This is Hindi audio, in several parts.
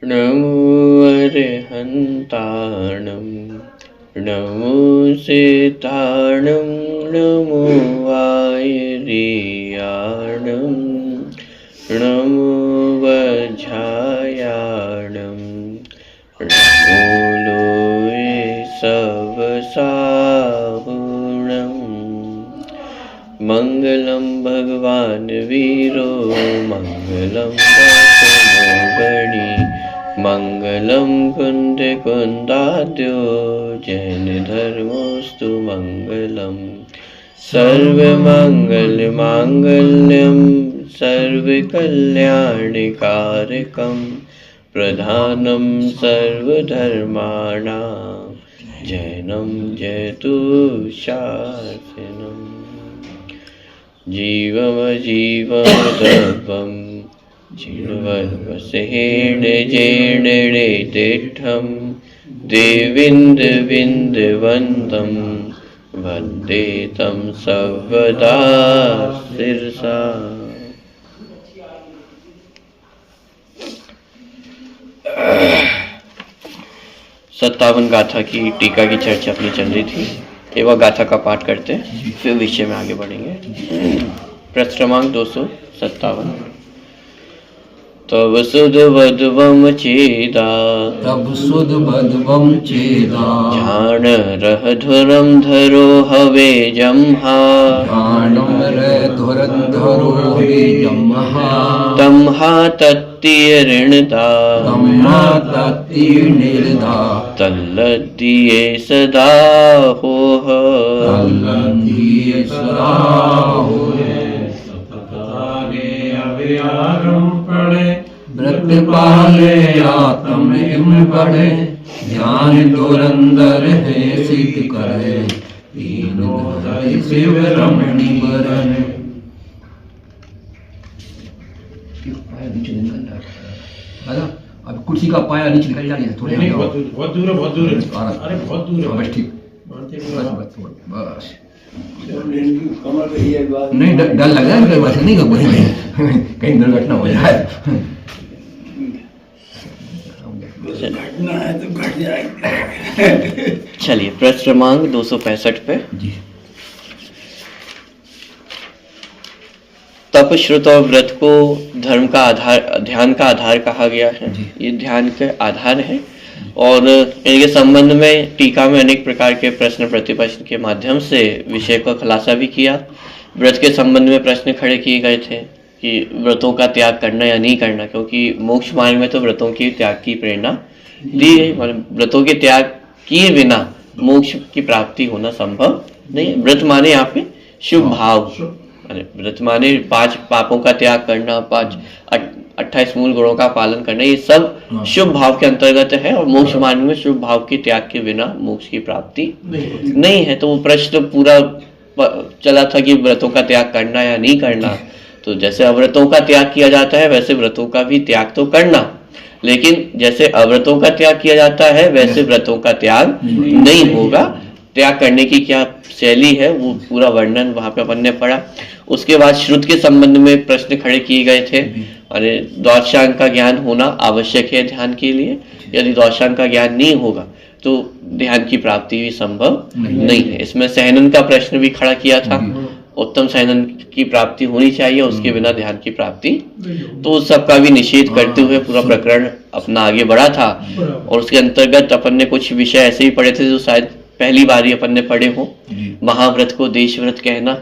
नमो अरहन्ताणं नमो सीताणं नमो वायरियाणं नमो वज्रायाणं नमो लोये सवसाहुणं मंगलम भगवान वीरो मंगलम गणी मंगलम कुंद कुंदाद्यो जैन धर्मोस्तु मंगलम सर्वमंगल मांगल्यम सर्वकल्याणकारकम प्रधानम सर्वधर्माणां जैनम जयतु शासनम जीवमजीवमदत्वं चिरवरवसेन जेणरे तिष्ठं देविन्दविन्दवन्दं वन्दे तं सर्वदा शिरसा। सत्तावन गाथा की टीका की चर्चा अपनी चल रही थी। एवं गाथा का पाठ करते हैं, फिर विषय में आगे बढ़ेंगे। प्रश्न क्रमांक 257। तब सुदवद्वम चेदा ध्यान रहधुरम धरो हवे जम्हा तम्हा तत्तीय ऋणदा तल्लदिये सदा होह व्रत पाले आत्म इम पढ़े ध्यान धुरंधर है सिद्ध करे तीनों हरि शिव रमणी बरन। अब कुर्सी का पाया नीचे निकल जाए थोड़े बहुत दूर है बहुत दूर है। अरे बहुत दूर है बस ठीक बस नहीं डर लग रहा है वैसे नहीं कहीं दुर्घटना हो जाए। घटना है तो घट जाएगा। चलिए प्रश्न क्रमांक 265 पे जी। तप श्रुत और व्रत को धर्म का आधार ध्यान का आधार कहा गया है। ये ध्यान के आधार है और इनके संबंध में टीका में अनेक प्रकार के प्रश्न प्रतिप्रश्न के माध्यम से विषय का खुलासा भी किया। व्रत के संबंध में प्रश्न खड़े किए गए थे कि व्रतों का त्याग करना या नहीं करना, क्योंकि मोक्ष मार्ग में तो व्रतों के त्याग की प्रेरणा दी गई। व्रतों के त्याग किए बिना मोक्ष की प्राप्ति होना संभव नहीं। व्रत माने यहाँ पे शुभ भाव, व्रत माने 5 पापों का त्याग करना, 28 मूल गुणों का पालन करना, ये सब शुभ भाव के अंतर्गत है। और मोक्ष मार्ग में शुभ भाव के त्याग के बिना मोक्ष की प्राप्ति नहीं है। तो वो प्रश्न पूरा चला था कि व्रतों का त्याग करना या नहीं करना। तो जैसे अव्रतों का त्याग किया जाता है वैसे व्रतों का भी त्याग तो करना, लेकिन जैसे अव्रतों का त्याग किया जाता है वैसे व्रतों का त्याग नहीं होगा। त्याग करने की क्या शैली है वो पूरा वर्णन वहां पे अपन ने पढ़ा। उसके बाद श्रुत के संबंध में प्रश्न खड़े किए गए थे। अरे द्वादशांग का ज्ञान होना आवश्यक है ध्यान के लिए। यदि द्वादशांग का ज्ञान नहीं होगा तो ध्यान की प्राप्ति भी संभव नहीं है। इसमें सहनन का प्रश्न भी खड़ा किया था। उत्तम सहनन की प्राप्ति होनी चाहिए, उसके बिना ध्यान की प्राप्ति। तो उस सबका भी निषेध करते हुए पूरा प्रकरण अपना आगे बढ़ा था। और उसके अंतर्गत अपन ने कुछ विषय ऐसे ही पढ़े थे जो शायद पहली बार ही अपन ने पढ़े हो। महाव्रत को देशव्रत कहना,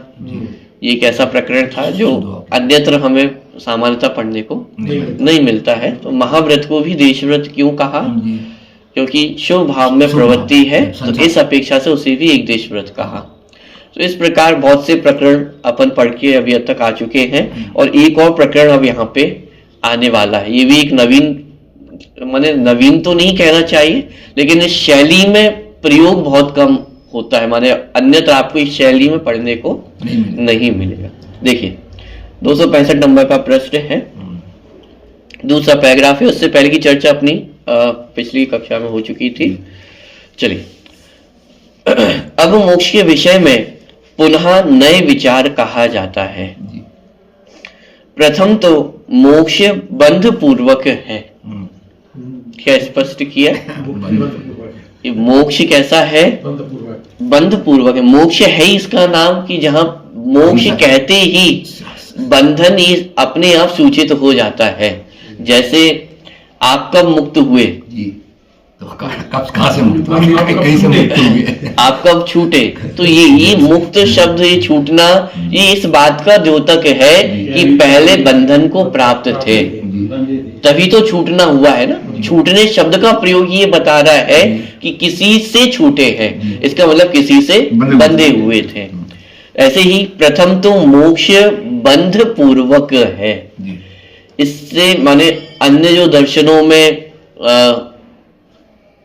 ये एक ऐसा प्रकरण था जो अन्यत्र हमें सामान्यतः पढ़ने को नहीं मिलता है। तो महाव्रत को भी देशव्रत क्यों कहा? क्योंकि शुभ भाव में प्रवृत्ति है, तो इस अपेक्षा से उसे भी एक देशव्रत कहा। तो इस प्रकार बहुत से प्रकरण अपन पढ़ के अभी तक आ चुके हैं और एक और प्रकरण अब यहाँ पे आने वाला है। ये भी एक नवीन, माने नवीन तो नहीं कहना चाहिए, लेकिन इस शैली में प्रयोग बहुत कम होता है। माने अन्यत्र आपको इस शैली में पढ़ने को नहीं मिलेगा। देखिए 265 नंबर का प्रश्न है, दूसरा पैराग्राफ है। उससे पहले की चर्चा अपनी पिछली कक्षा में हो चुकी थी। चलिए अब मोक्ष के विषय में पुनः नए विचार कहा जाता है। प्रथम तो मोक्ष बंध पूर्वक है। क्या स्पष्ट किया? ये मोक्ष कैसा है? बंध पूर्वक है। मोक्ष है ही इसका नाम कि जहां मोक्ष कहते ही बंधन ही अपने आप सूचित हो जाता है। जैसे आप कब मुक्त हुए? जी, तो कहाँ से मुक्त हुए? कहीं से मुक्त हुए? आप कब छूटे? तो ये मुक्त शब्द, ये छूटना, ये इस बात का द्योतक है कि पहले बंधन को प्राप्त थे, तभी तो छूटना हुआ है ना। छूटने शब्द का प्रयोग ये बता रहा है कि किसी से छूटे हैं, इसका मतलब किसी से बंधे हुए थे। ऐसे ही प्रथम तो मोक्ष बंध पूर्वक है। इससे माने अन्य जो दर्शनों में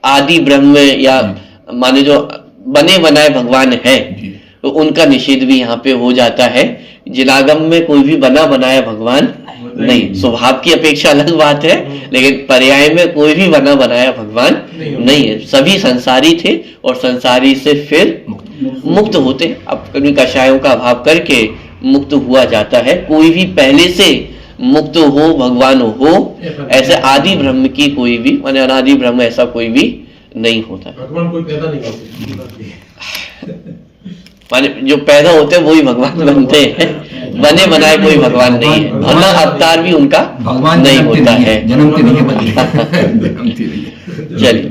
आदि ब्रह्म या माने जो बने बनाए भगवान है, तो उनका निषेध भी यहाँ पे हो जाता है। जिनागम में कोई भी बना बनाया भगवान नहीं, स्वभाव की अपेक्षा अलग बात है, लेकिन पर्याय में कोई भी बना बनाया भगवान नहीं है। सभी संसारी थे और संसारी से फिर मुक्त होते। अब कभी कषायों का अभाव करके मुक्त हुआ जाता है। कोई भी पहले से मुक्त हो, भगवान हो, ऐसे आदि ब्रह्म की कोई भी माने अनादि ब्रह्म ऐसा कोई भी नहीं होता। भगवान कोई पैदा नहीं होते, माने जो पैदा होते हैं वही भगवान बनते हैं, बने बनाए कोई भगवान नहीं है। वरना अवतार भी उनका भगवान नहीं होता है, जन्मते नहीं है। चलिए,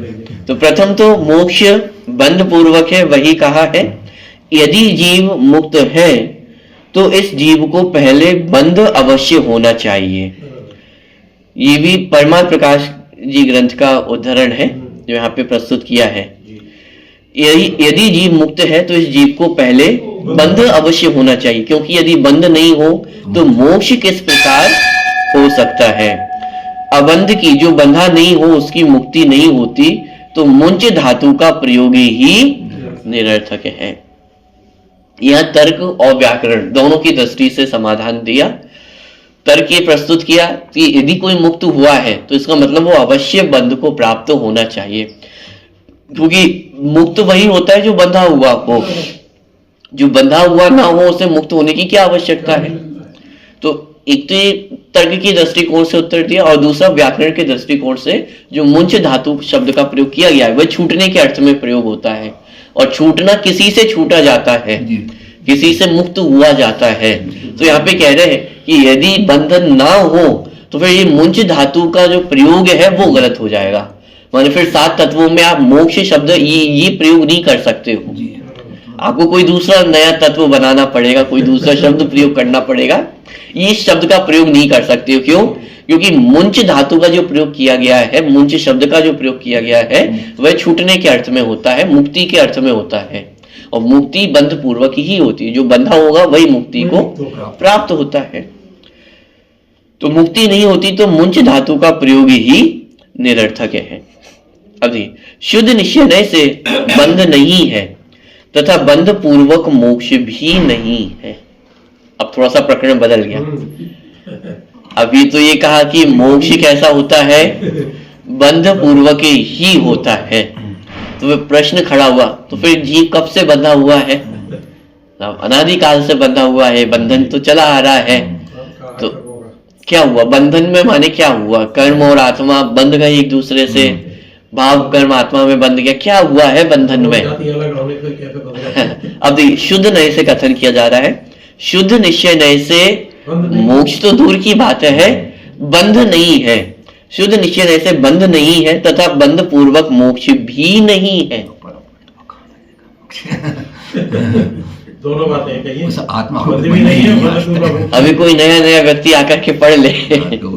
तो प्रथम तो मोक्ष बंध पूर्वक है, वही कहा है। यदि जीव मुक्त है तो इस जीव को पहले बंध अवश्य होना चाहिए। ये भी परमार्थ प्रकाश जी ग्रंथ का उदाहरण है जो यहाँ पे प्रस्तुत किया है। यदि जीव मुक्त है तो इस जीव को पहले बंध अवश्य होना चाहिए, क्योंकि यदि बंध नहीं हो तो मोक्ष किस प्रकार हो सकता है। अबंध की, जो बंधा नहीं हो उसकी मुक्ति नहीं होती, तो मुंच धातु का प्रयोग ही निरर्थक है। यह तर्क और व्याकरण दोनों की दृष्टि से समाधान दिया। तर्क ये प्रस्तुत किया कि यदि कोई मुक्त हुआ है तो इसका मतलब वो अवश्य बंध को प्राप्त होना चाहिए, क्योंकि मुक्त वही होता है जो बंधा हुआ हो। जो बंधा हुआ ना हो उसे मुक्त होने की क्या आवश्यकता है। तो एक तो ये तर्क की दृष्टिकोण से उत्तर दिया, और दूसरा व्याकरण के दृष्टिकोण से जो मुंच धातु शब्द का प्रयोग किया गया है वह छूटने के अर्थ में प्रयोग होता है। और छूटना, किसी से छूटा जाता है, किसी से मुक्त हुआ जाता है। तो यहाँ पे कह रहे हैं कि यदि बंधन ना हो तो फिर ये मुंच धातु का जो प्रयोग है वो गलत हो जाएगा। माने फिर 7 तत्वों में आप मोक्ष शब्द ये प्रयोग नहीं कर सकते हो। आपको कोई दूसरा नया तत्व बनाना पड़ेगा, कोई दूसरा शब्द प्रयोग करना पड़ेगा। ये शब्द का प्रयोग नहीं कर सकते हो। क्यों? क्योंकि मुंच धातु का जो प्रयोग किया गया है, मुंच शब्द का जो प्रयोग किया गया है वह छूटने के अर्थ में होता है, मुक्ति के अर्थ में होता है। और मुक्ति बंध पूर्वक ही होती है। जो बंधा होगा वही मुक्ति को प्राप्त होता है। तो मुक्ति नहीं होती तो मुंच धातु का प्रयोग ही निरर्थक है। अभी शुद्ध निश्चय से बंध नहीं है तथा बंध पूर्वक मोक्ष भी नहीं है। अब थोड़ा सा प्रकरण बदल गया। अभी तो ये कहा कि मोक्ष कैसा होता है, बंध पूर्वक ही होता है। तो प्रश्न खड़ा हुआ, तो फिर जीव कब से बंधा हुआ है? अनादिकाल से बंधा हुआ है, बंधन तो चला आ रहा है। तो क्या हुआ बंधन में? माने क्या हुआ? कर्म और आत्मा बंध गए एक दूसरे से, भाव कर्म आत्मा में बंध गया। क्या हुआ है बंधन में? अब देखिए, शुद्ध नए से कथन किया जा रहा है। शुद्ध निश्चय नए से मोक्ष तो दूर की बात है, बंध नहीं है। शुद्ध निश्चय नए से बंध नहीं है तथा बंध पूर्वक मोक्ष भी नहीं है। दोनों बातें कही। आत्मा को भी नहीं है। अभी कोई नया व्यक्ति आकर के पढ़ ले तो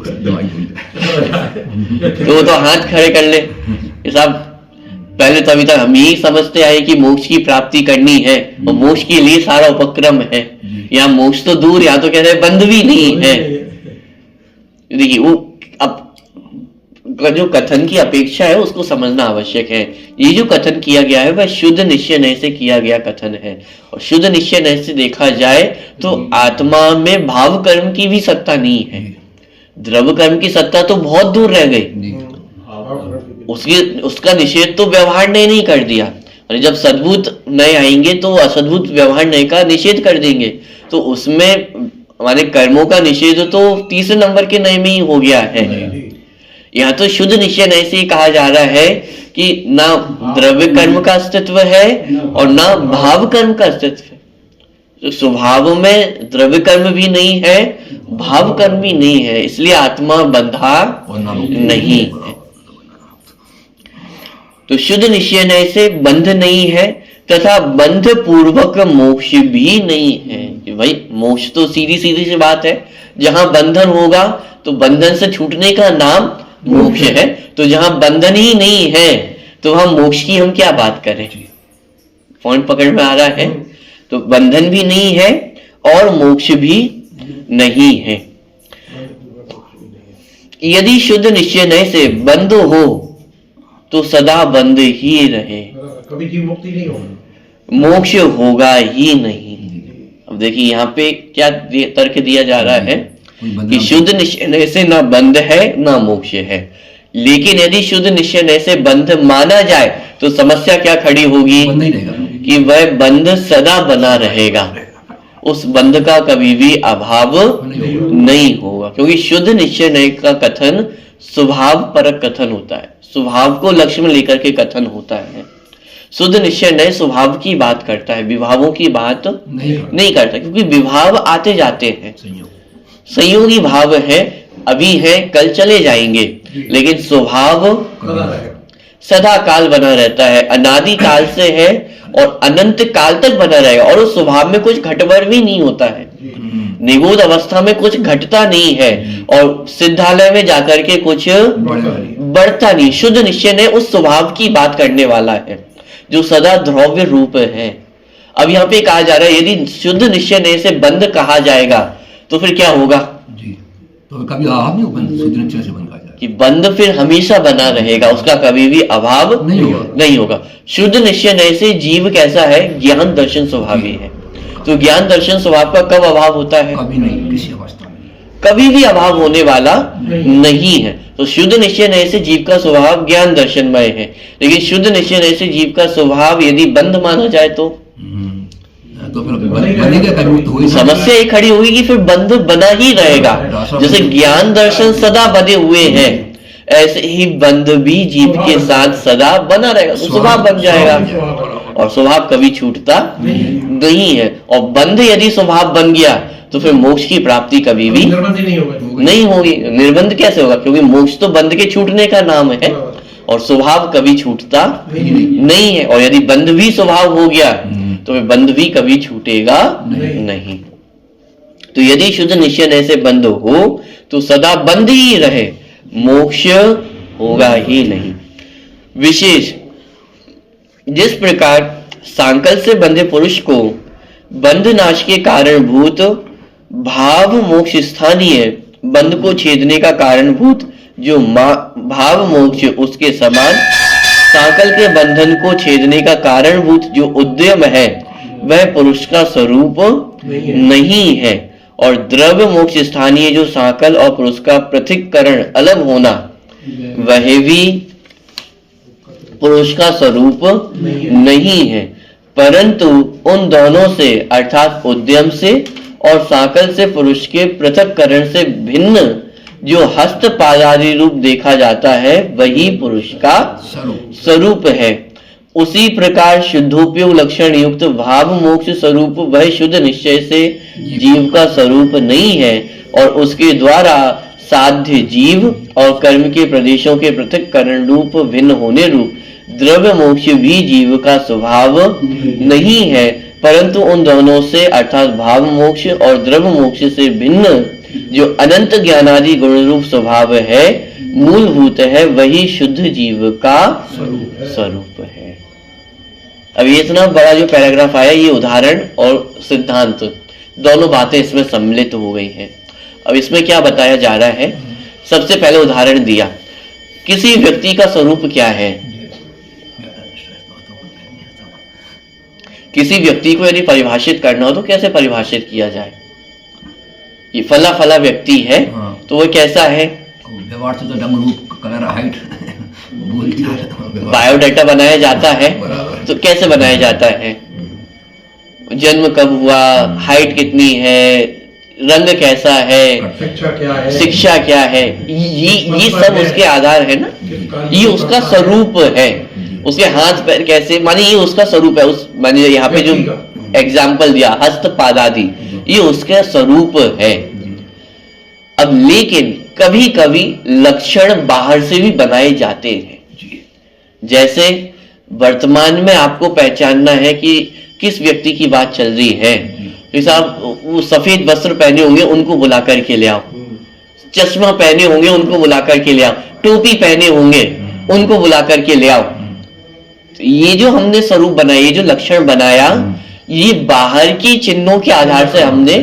वो तो हाथ खड़े कर ले। साहब पहले तो अभी तक हम यही समझते आए कि मोक्ष की प्राप्ति करनी है और मोक्ष के लिए सारा उपक्रम है। यहाँ मोक्ष तो दूर, यहाँ तो कह रहे बंध भी नहीं है। देखिए वो अब जो कथन की अपेक्षा है उसको समझना आवश्यक है। ये जो कथन किया गया है वह शुद्ध निश्चय नय से किया गया कथन है। और शुद्ध निश्चय नय से देखा जाए तो आत्मा में भाव कर्म की भी सत्ता नहीं है, द्रव्य कर्म की सत्ता तो बहुत दूर रह गई। उसका निषेध तो व्यवहार ने नहीं कर दिया। और जब सद्भूत नय आएंगे तो असद्भूत व्यवहार नय का निषेध कर देंगे। तो उसमें हमारे कर्मों का निषेध तो तीसरे नंबर के नय में ही हो गया है। यहाँ तो शुद्ध निश्चय नहीं से ही कहा जा रहा है कि ना द्रव्य कर्म का अस्तित्व है और ना भाव कर्म का अस्तित्व है। तो स्वभाव में द्रव्य कर्म भी नहीं है, भाव कर्म भी नहीं है, इसलिए आत्मा बंधा नहीं है। तो शुद्ध निश्चय नहीं से बंध नहीं है तथा बंध पूर्वक मोक्ष भी नहीं है। भाई मोक्ष तो सीधी सीधी सी बात है, जहां बंधन होगा तो बंधन से छूटने का नाम मोक्ष है। तो जहां बंधन ही नहीं है तो हम मोक्ष की हम क्या बात करें? पॉइंट पकड़ में आ रहा है। तो बंधन भी नहीं है और मोक्ष भी नहीं है। यदि शुद्ध निश्चय नहीं से बंध हो तो सदा बंद ही रहे, कभी जीव मुक्ति नहीं होगी, मोक्ष होगा ही नहीं। अब देखिए यहाँ पे क्या तर्क दिया जा रहा है कि शुद्ध निश्चय से ना बंध है ना मोक्ष है। लेकिन यदि शुद्ध निश्चय से बंध माना जाए तो समस्या क्या खड़ी होगी कि वह बंध सदा बना रहेगा, उस बंध का कभी भी अभाव नहीं होगा। क्योंकि शुद्ध निश्चय का कथन स्वभाव परक कथन होता है, स्वभाव को लक्ष्य में लेकर के कथन होता है। शुद्ध निश्चय नए स्वभाव की बात करता है, विभावों की बात नहीं करता, क्योंकि विभाव आते जाते हैं, संयोगी भाव है, अभी है कल चले जाएंगे, लेकिन स्वभाव सदा काल बना रहता है, अनादि काल से है और अनंत काल तक बना रहेगा। और उस स्वभाव में कुछ घटबढ़ भी नहीं होता है, निगूढ़ अवस्था में कुछ घटता नहीं है और सिद्धालय में जाकर के कुछ बढ़ता नहीं। शुद्ध निश्चय ने उस स्वभाव की बात करने वाला है जो सदा द्रव्य रूप है। अब यहाँ पे कहा जा रहा है यदि शुद्ध निश्चय से बंद कहा जाएगा तो फिर क्या होगा जी, तो कभी अभाव नहीं होगा, शुद्ध निश्चय से बंद कहा जाएगा कि बंद फिर हमेशा बना रहेगा, उसका कभी भी अभाव नहीं होगा। शुद्ध निश्चय से जीव कैसा है? ज्ञान दर्शन स्वभावी है। तो ज्ञान दर्शन स्वभाव का कब अभाव होता है? कभी नहीं, किसी अवस्था में कभी भी अभाव होने वाला नहीं है। तो शुद्ध निश्चय नहीं से जीव का स्वभाव ज्ञान दर्शनमय है, लेकिन शुद्ध निश्चय नहीं से जीव का स्वभाव यदि बंद माना जाए तो फिर बनेगा कभी, तो वही समस्या ये खड़ी होगी कि फिर बंद बना ही रहेगा। जैसे ज्ञान दर्शन सदा बने हुए हैं, ऐसे ही बंद भी जीव के साथ सदा बना रहेगा, तो स्वभाव बन जाएगा और स्वभाव कभी छूटता नहीं है। और बंद यदि स्वभाव बन गया तो फिर मोक्ष की प्राप्ति कभी भी नहीं होगी। निर्बंध कैसे होगा? क्योंकि मोक्ष तो बंद के छूटने का नाम है और स्वभाव कभी छूटता नहीं है। और यदि बंद भी स्वभाव हो गया तो फिर बंद भी कभी छूटेगा नहीं। तो यदि शुद्ध निश्चय से बंद हो तो सदा बंद ही रहे, मोक्ष होगा ही नहीं। विशेष जिस प्रकार सांकल से बंधे पुरुष को बंध नाश के कारणभूत भाव मोक्ष स्थानीय बंध को छेदने का कारणभूत जो भाव मोक्ष उसके समान सांकल के बंधन को छेदने का कारणभूत जो उद्यम है वह पुरुष का स्वरूप नहीं है। और द्रव्य मोक्ष स्थानीय जो सांकल और पुरुष का पृथक्करण अलग होना वह भी पुरुष का स्वरूप नहीं है, परंतु उन दोनों से अर्थात उद्यम से और सांकल से पुरुष के पृथक्करण से भिन्न जो हस्त पादादि रूप देखा जाता है वही पुरुष का स्वरूप है। उसी प्रकार शुद्धोपयोग लक्षण युक्त भाव मोक्ष स्वरूप वह शुद्ध निश्चय से जीव का स्वरूप नहीं है और उसके द्वारा साध्य जीव और कर्म के प्रदेशों के पृथक्करण रूप भिन्न होने रूप द्रव्य मोक्ष भी जीव का स्वभाव नहीं है, परंतु उन दोनों से अर्थात भाव मोक्ष और द्रव्य मोक्ष से भिन्न जो अनंत ज्ञानादि गुण रूप स्वभाव है मूलभूत है वही शुद्ध जीव का स्वरूप है। अब ये इतना बड़ा जो पैराग्राफ आया ये उदाहरण और सिद्धांत दोनों बातें इसमें सम्मिलित हो गई हैं। अब इसमें क्या बताया जा रहा है? सबसे पहले उदाहरण दिया किसी व्यक्ति का स्वरूप क्या है। किसी व्यक्ति को यदि परिभाषित करना हो तो कैसे परिभाषित किया जाए? ये फला फला व्यक्ति है तो वो कैसा है? व्यवहार से तो रंग रूप कलर हाइट बायोडाटा बनाया जाता है तो कैसे बनाया जाता है? जन्म कब हुआ, हाइट कितनी है, रंग कैसा है, शिक्षा क्या है, शिक्षा क्या है, ये सब उसके आधार है ना। ये उसका स्वरूप है, उसके हाथ पैर कैसे, माने ये उसका स्वरूप है। उस माने यहाँ पे जो एग्जाम्पल दिया हस्त पादादि, ये उसका स्वरूप है। अब लेकिन कभी कभी लक्षण बाहर से भी बनाए जाते हैं। जैसे वर्तमान में आपको पहचानना है कि किस व्यक्ति की बात चल रही है। साहब वो सफेद वस्त्र पहने होंगे, उनको बुला करके ले आओ। चश्मा पहने होंगे, उनको बुला करके ले आओ। टोपी पहने होंगे, उनको बुला करके ले आओ। तो ये जो हमने स्वरूप बनाया, ये जो लक्षण बनाया, ये बाहर की चिन्हों के आधार से हमने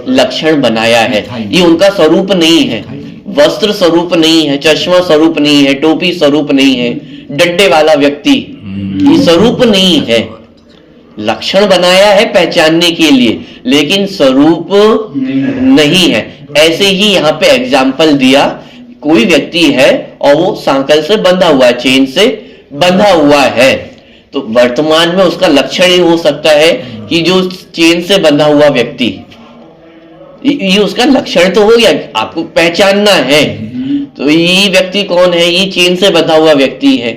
लक्षण बनाया है। ये उनका स्वरूप नहीं है। वस्त्र स्वरूप नहीं है, चश्मा स्वरूप नहीं है, टोपी स्वरूप नहीं है, डंडे वाला व्यक्ति ये स्वरूप नहीं है। लक्षण बनाया है पहचानने के लिए, लेकिन स्वरूप नहीं है। ऐसे ही यहाँ पे एग्जाम्पल दिया, कोई व्यक्ति है और वो सांकल से बंधा हुआ है, चेन से बंधा हुआ है, तो वर्तमान में उसका लक्षण ही हो सकता है कि जो चेन से बंधा हुआ व्यक्ति, ये उसका लक्षण तो हो गया, आपको पहचानना है। तो ये व्यक्ति कौन है, ये चेन से बंधा हुआ व्यक्ति है।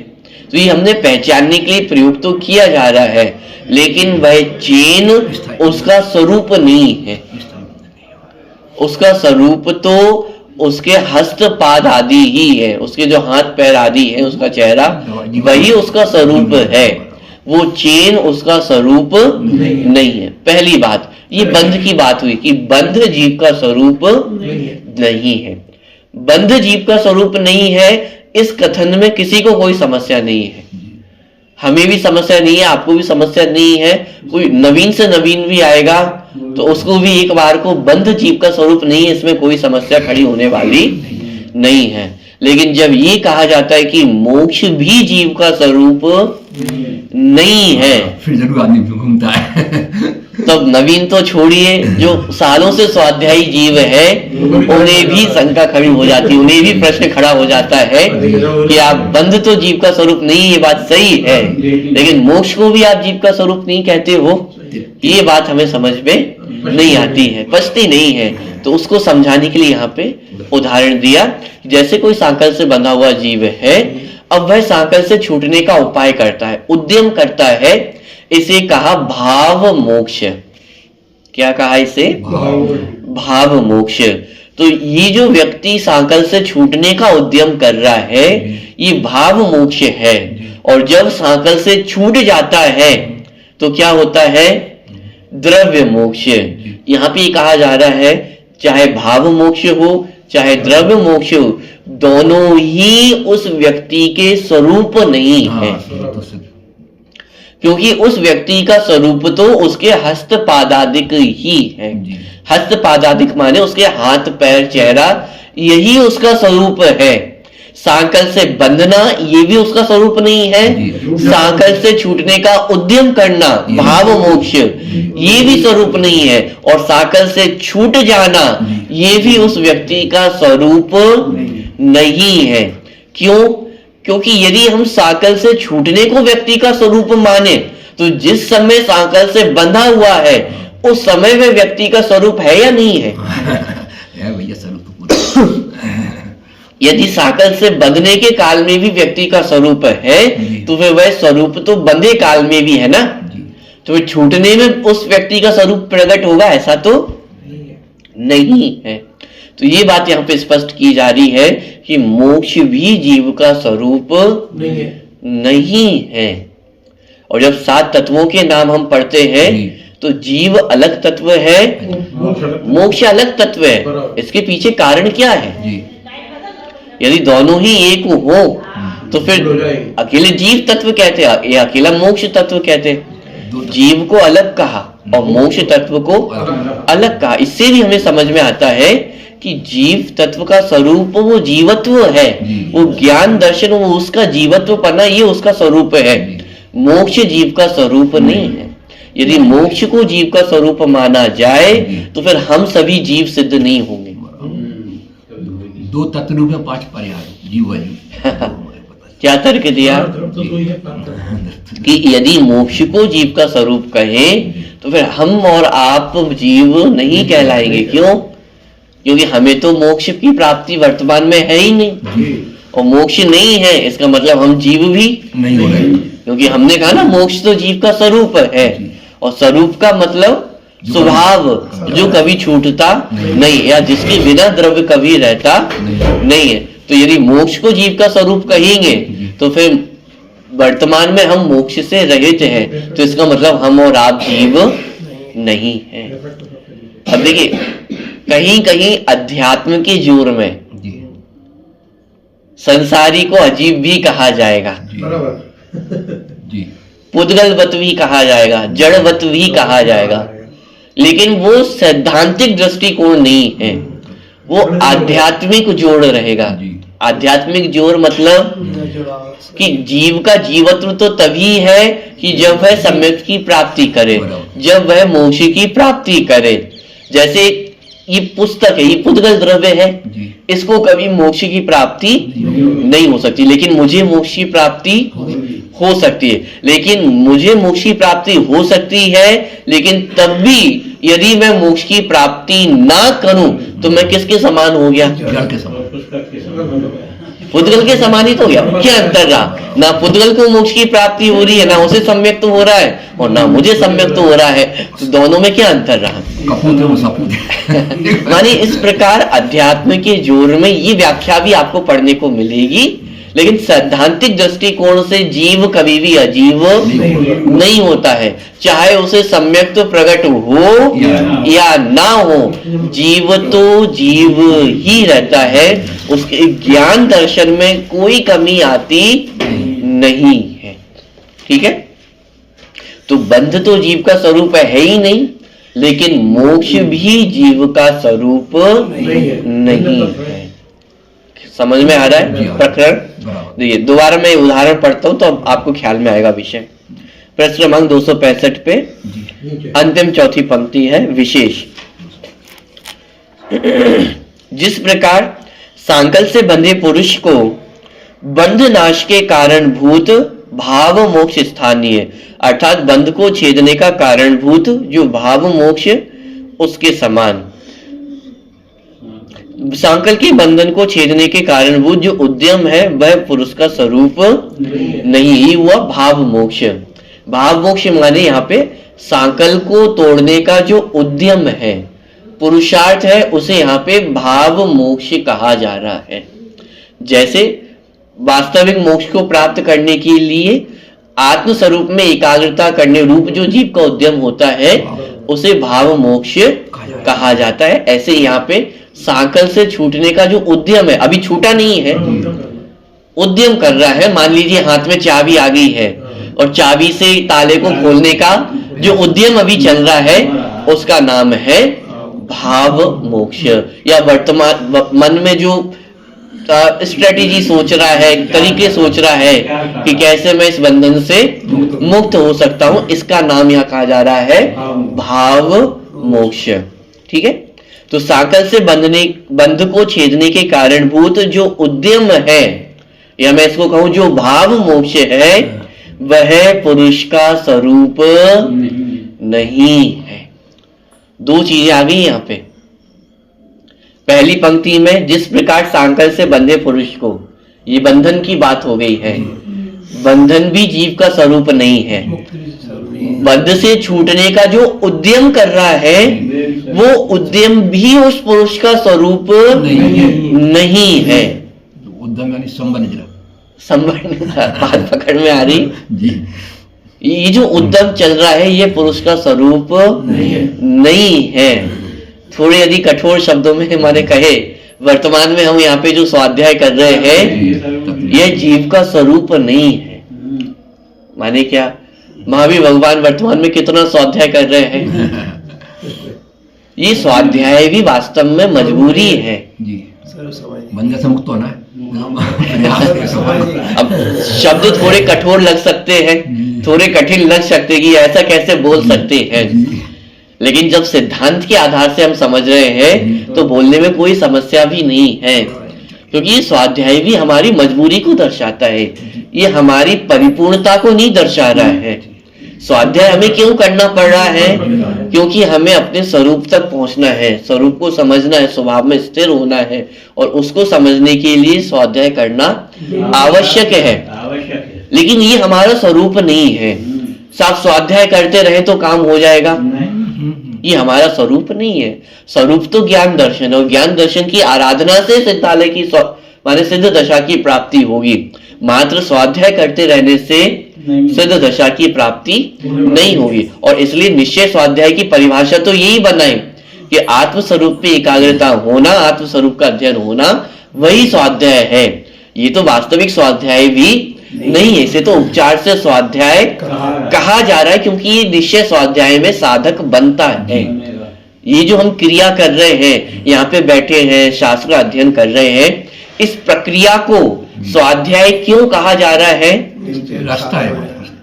तो ये हमने पहचानने के लिए प्रयोग तो किया जा रहा है, लेकिन वह चेन उसका स्वरूप नहीं है। उसका स्वरूप तो उसके हस्त पाद आदि ही है, उसके जो हाथ पैर आदि है, उसका चेहरा, वही उसका स्वरूप है। वो चेन उसका स्वरूप नहीं है। पहली बात, ये बंध की बात हुई कि बंध जीव का स्वरूप नहीं है। बंध जीव का स्वरूप नहीं है, इस कथन में किसी को कोई समस्या नहीं है। हमें भी समस्या नहीं है, आपको भी समस्या नहीं है। कोई नवीन से नवीन भी आएगा तो उसको भी एक बार को बंध जीव का स्वरूप नहीं है, इसमें कोई समस्या खड़ी होने वाली नहीं है। लेकिन जब ये कहा जाता है कि मोक्ष भी जीव का स्वरूप नहीं है, फिर जरूर आदमी घूमता है। तब नवीन तो छोड़िए, जो सालों से स्वाध्यायी जीव है उन्हें भी शंका खड़ी हो जाती है, उन्हें भी प्रश्न खड़ा हो जाता है कि आप बंध तो जीव का स्वरूप नहीं, ये बात सही है, लेकिन मोक्ष को भी आप जीव का स्वरूप नहीं कहते हो, ये बात हमें समझ में नहीं आती है, पचती नहीं है। तो उसको समझाने के लिए यहाँ पे उदाहरण दिया, जैसे कोई सांकल से बंधा हुआ जीव है, अब वह सांकल से छूटने का उपाय करता है, उद्यम करता है, इसे कहा भाव मोक्ष। क्या कहा इसे? भाव मोक्ष। तो ये जो व्यक्ति सांकल से छूटने का उद्यम कर रहा है, ये भाव मोक्ष है। और जब सांकल से छूट जाता है तो क्या होता है? द्रव्य मोक्ष। यहाँ पे कहा जा रहा है, चाहे भाव मोक्ष हो चाहे द्रव्य मोक्ष हो, दोनों ही उस व्यक्ति के स्वरूप नहीं है। क्योंकि उस व्यक्ति का स्वरूप तो उसके हस्त पादादिक ही है। हस्त पादादिक माने उसके हाथ पैर चेहरा, यही उसका स्वरूप है। सांकल से बंधना ये भी उसका स्वरूप नहीं है। सांकल से छूटने का उद्यम करना भाव मोक्ष ये भी स्वरूप नहीं है। और सांकल से छूट जाना ये भी उस व्यक्ति का स्वरूप नहीं है। क्यों? क्योंकि यदि हम सांकल से छूटने को व्यक्ति का स्वरूप माने तो जिस समय सांकल से बंधा हुआ है उस समय में व्यक्ति का स्वरूप है या नहीं है? यदि सांकल से बंधने के काल में भी व्यक्ति का स्वरूप है तो फिर वह स्वरूप तो बंधे काल में भी है ना, तो फिर छूटने में उस व्यक्ति का स्वरूप प्रकट होगा, ऐसा तो नहीं है। तो ये बात यहाँ पे स्पष्ट की जा रही है कि मोक्ष भी जीव का स्वरूप नहीं है। और जब 7 तत्वों के नाम हम पढ़ते हैं तो जीव अलग तत्व है, मोक्ष अलग तत्व है। इसके पीछे कारण क्या है? यदि दोनों ही एक हो तो फिर अकेले जीव तत्व कहते हैं या अकेला मोक्ष तत्व कहते हैं। जीव को अलग कहा और मोक्ष तत्व को अलग कहा। इससे भी हमें समझ में आता है कि जीव तत्व का स्वरूप वो जीवत्व है, वो ज्ञान दर्शन, वो उसका जीवत्व पना, ये उसका स्वरूप है। मोक्ष जीव का स्वरूप नहीं है। यदि मोक्ष को जीव का स्वरूप माना जाए तो फिर हम सभी जीव सिद्ध नहीं होंगे। 2 तत्व रूप में 5 पर्याय जीव है। क्या तर्क दिया कि यदि मोक्ष को जीव का स्वरूप कहें तो फिर हम और आप जीव नहीं कहलाएंगे। क्यों? क्योंकि हमें तो मोक्ष की प्राप्ति वर्तमान में है ही नहीं, और मोक्ष नहीं है इसका मतलब हम जीव भी नहीं हो रहे। क्योंकि हमने कहा ना मोक्ष तो जीव का स्वरूप है, और स्वरूप का मतलब स्वभाव जो कभी छूटता नहीं, या जिसके बिना द्रव्य कभी रहता नहीं है। तो यदि मोक्ष को जीव का स्वरूप कहेंगे तो फिर वर्तमान में हम मोक्ष से रहित हैं, तो इसका मतलब हम और आप जीव नहीं है। अब देखिए कहीं कहीं अध्यात्म के जोर में जी संसारी को अजीब भी कहा जाएगा, जी पुद्गलवत भी कहा जाएगा, जड़वत भी कहा जाएगा, लेकिन वो सैद्धांतिक दृष्टिकोण नहीं है, वो आध्यात्मिक जोड़ रहेगा। आध्यात्मिक जोड़ मतलब कि जीव का जीवत्व तो तभी है कि जब वह सम्यक की प्राप्ति करे, जब वह मोक्ष की प्राप्ति करे। जैसे ये पुस्तक है, ये पुद्गल द्रव्य है, इसको कभी मोक्ष की प्राप्ति नहीं हो सकती, लेकिन मुझे मोक्ष की प्राप्ति हो सकती है। लेकिन मुझे मोक्ष की प्राप्ति हो सकती है, लेकिन तब भी यदि मैं मोक्ष की प्राप्ति ना करूं तो मैं किसके समान हो गया? पुद्गल के समान ही तो हो गया। क्या अंतर रहा? ना पुद्गल को मोक्ष की प्राप्ति हो रही है, ना उसे सम्यक तो हो रहा है, और ना मुझे सम्यक तो हो रहा है, तो दोनों में क्या अंतर रहा? माने इस प्रकार अध्यात्म के जोर में ये व्याख्या भी आपको पढ़ने को मिलेगी, लेकिन सैद्धांतिक दृष्टिकोण से जीव कभी भी अजीव नहीं होता है, चाहे उसे सम्यक तो प्रकट हो या ना हो, जीव तो जीव ही रहता है, उसके ज्ञान दर्शन में कोई कमी आती नहीं है। ठीक है, तो बंध तो जीव का स्वरूप है ही नहीं, लेकिन मोक्ष भी जीव का स्वरूप नहीं है। समझ में आ रहा है प्रकरण? देखिए दोबारा मैं उदाहरण पढ़ता हूं तो अब आपको ख्याल में आएगा विषय। प्रश्न क्रमांक 265 पे अंतिम चौथी पंक्ति है विशेष। जिस प्रकार सांकल से बंधे पुरुष को बंध नाश के कारण भूत भाव मोक्ष स्थानीय, अर्थात बंध को छेदने का कारण भूत जो भाव मोक्ष उसके समान, सांकल के बंधन को छेदने के कारणभूत जो उद्यम है वह पुरुष का स्वरूप नहीं, ही हुआ भाव मोक्ष। भाव मोक्ष माने यहाँ पे सांकल को तोड़ने का जो उद्यम है, पुरुषार्थ है, उसे यहाँ पे भाव मोक्ष कहा जा रहा है। जैसे वास्तविक मोक्ष को प्राप्त करने के लिए आत्म स्वरूप में एकाग्रता करने रूप जो जीव का उद्यम होता है उसे भाव मोक्ष कहा जाता है। ऐसे यहाँ पे सांकल से छूटने का जो उद्यम है, अभी छूटा नहीं है, उद्यम कर रहा है। मान लीजिए हाथ में चाबी आ गई है और चाबी से ताले को खोलने का जो उद्यम अभी चल रहा है उसका नाम है भाव मोक्ष। या वर्तमान मन में जो स्ट्रेटेजी सोच रहा है, तरीके सोच रहा है कि कैसे मैं इस बंधन से मुक्त हो सकता हूं, इसका नाम यहाँ कहा जा रहा है भाव मोक्ष। ठीक है, तो सांकल से बंध को छेदने के कारणभूत जो उद्यम है, या मैं इसको कहूं जो भाव मोक्ष है, वह पुरुष का स्वरूप नहीं है। दो चीजें आ गई यहां पे। पहली पंक्ति में जिस प्रकार सांकल से बंधे पुरुष को, ये बंधन की बात हो गई है, बंधन भी जीव का स्वरूप नहीं है। बंध से छूटने का जो उद्यम कर रहा है वो उद्यम भी उस पुरुष का स्वरूप नहीं है। उद्यम यानी संबंध, बात पकड़ में आ रही जी। ये जो उद्यम चल रहा है ये पुरुष का स्वरूप नहीं है। थोड़े यदि कठोर शब्दों में हमारे कहे, वर्तमान में हम यहाँ पे जो स्वाध्याय कर रहे हैं यह जीव का स्वरूप नहीं है। माने क्या, महावीर भगवान वर्तमान में कितना स्वाध्याय कर रहे हैं। ये स्वाध्याय भी वास्तव में मजबूरी है जी, बंधन से मुक्त होना है। अब शब्द थोड़े कठोर लग सकते हैं, थोड़े कठिन लग सकते हैं कि ऐसा कैसे बोल सकते हैं, लेकिन जब सिद्धांत के आधार से हम समझ रहे हैं तो बोलने में कोई समस्या भी नहीं है, क्योंकि ये स्वाध्याय भी हमारी मजबूरी को दर्शाता है, ये हमारी परिपूर्णता को नहीं दर्शा रहा है। स्वाध्याय हमें क्यों करना पड़ रहा है? क्योंकि हमें अपने स्वरूप तक पहुंचना है, स्वरूप को समझना है, स्वभाव में स्थिर होना है, और उसको समझने के लिए स्वाध्याय करना आवश्यक है। लेकिन ये हमारा स्वरूप नहीं है। साफ स्वाध्याय करते रहे तो काम हो जाएगा, ये हमारा स्वरूप नहीं है। स्वरूप तो ज्ञान दर्शन है, और ज्ञान दर्शन की आराधना से सिद्धालय की माने सिद्ध दशा की प्राप्ति होगी। मात्र स्वाध्याय करते रहने से सिद्ध दशा की प्राप्ति नहीं होगी। और इसलिए निश्चय स्वाध्याय की परिभाषा तो यही बनाई कि आत्मस्वरूप पे एकाग्रता होना, आत्मस्वरूप का अध्ययन होना, वही स्वाध्याय है। ये तो वास्तविक स्वाध्याय भी नहीं है, इसे तो उपचार से स्वाध्याय कहा जा रहा है, क्योंकि ये निश्चय स्वाध्याय में साधक बनता है। ये जो हम क्रिया कर रहे हैं, यहाँ पे बैठे हैं, शास्त्र अध्ययन कर रहे हैं, इस प्रक्रिया को स्वाध्याय क्यों कहा जा रहा है? रास्ता है,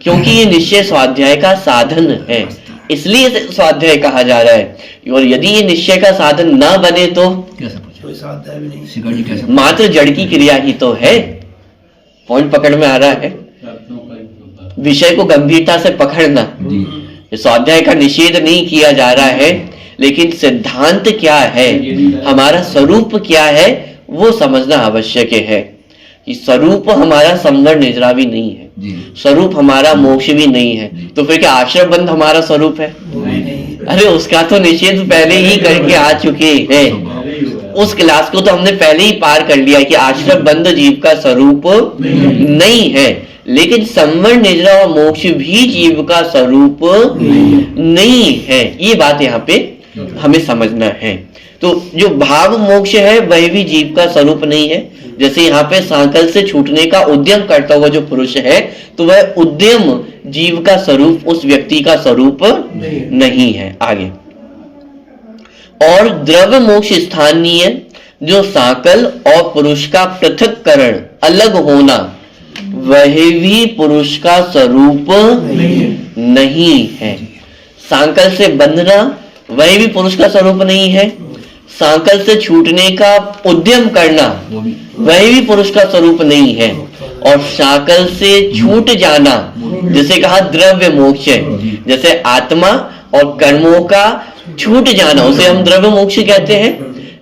क्योंकि ये निश्चय स्वाध्याय का साधन है, इसलिए इसे स्वाध्याय कहा जा रहा है। और यदि ये निश्चय का साधन ना बने तो कैसे मात्र जड़ की क्रिया ही तो है। पॉइंट पकड़ में आ रहा है? विषय को गंभीरता से पकड़ना। स्वाध्याय का निषेध नहीं किया जा रहा है, लेकिन सिद्धांत क्या है, हमारा स्वरूप क्या है, वो समझना आवश्यक है। कि स्वरूप हमारा संवर निद्रा भी नहीं है, स्वरूप हमारा मोक्ष भी नहीं है, तो फिर क्या आश्रम बंध हमारा स्वरूप है? अरे उसका तो निषेध पहले ही करके आ चुके हैं। उस क्लास को तो हमने पहले ही पार कर लिया कि आश्रम बंध जीव का स्वरूप नहीं है। लेकिन संवर निद्रा और मोक्ष भी जीव का स्वरूप नहीं है, ये बात यहाँ पे हमें समझना है। तो जो भाव मोक्ष है वह भी जीव का स्वरूप नहीं है। जैसे यहाँ पे सांकल से छूटने का उद्यम करता हुआ जो पुरुष है, तो वह उद्यम जीव का स्वरूप, उस व्यक्ति का स्वरूप नहीं है। आगे, और द्रव्य मोक्ष स्थानीय, जो सांकल और पुरुष का पृथक्करण, अलग होना, वह भी पुरुष का स्वरूप नहीं है। सांकल से बंधना वह भी पुरुष का स्वरूप नहीं है। सांकल से छूटने का उद्यम करना वह भी पुरुष का स्वरूप नहीं है। और सांकल से छूट जाना, जैसे कहा द्रव्य मोक्ष है, जैसे आत्मा और कर्मों का छूट जाना उसे हम द्रव्य मोक्ष कहते हैं,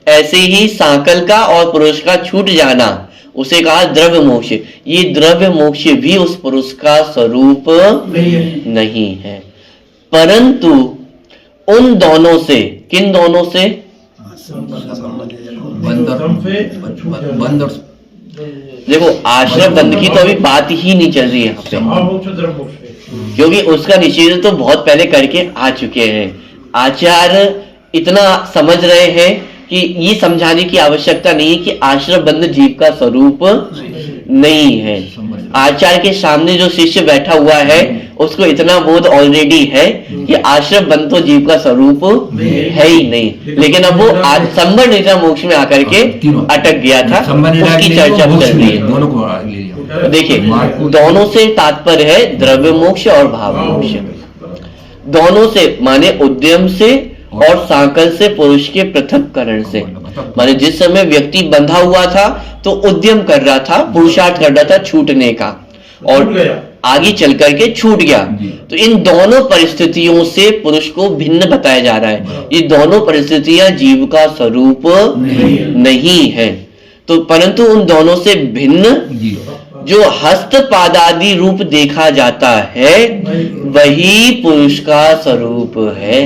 ऐसे ही सांकल का और पुरुष का छूट जाना उसे कहा द्रव्य मोक्ष। ये द्रव्य मोक्ष भी उस पुरुष का स्वरूप नहीं है। परंतु उन दोनों से, किन दोनों से? देखो आश्रम बंध की तो अभी बात ही नहीं चल रही है यहाँ पे, क्योंकि उसका निषेध तो बहुत पहले करके आ चुके हैं। आचार्य इतना समझ रहे हैं कि ये समझाने की आवश्यकता नहीं है कि आश्रम बंध जीव का स्वरूप नहीं है। आचार्य के सामने जो शिष्य बैठा हुआ है उसको इतना बोध ऑलरेडी है कि आश्रम बंध तो जीव का स्वरूप है ही नहीं, लेकिन अब वो संवर निद्रा मोक्ष में आकर के अटक गया था, उसकी चर्चा चल रही है। देखिए, दोनों से तात्पर्य है द्रव्य मोक्ष और भाव मोक्ष। दोनों से माने उद्यम से और सांकल से, पुरुष के पृथक्करण से। माने जिस समय व्यक्ति बंधा हुआ था तो उद्यम कर रहा था, पुरुषार्थ कर रहा था छूटने का, और आगे चल करके छूट गया। तो इन दोनों परिस्थितियों से पुरुष को भिन्न बताया जा रहा है। ये दोनों परिस्थितियां जीव का स्वरूप नहीं है। तो परंतु उन दोनों से भिन्न जो हस्त पादादि रूप देखा जाता है वही पुरुष का स्वरूप है।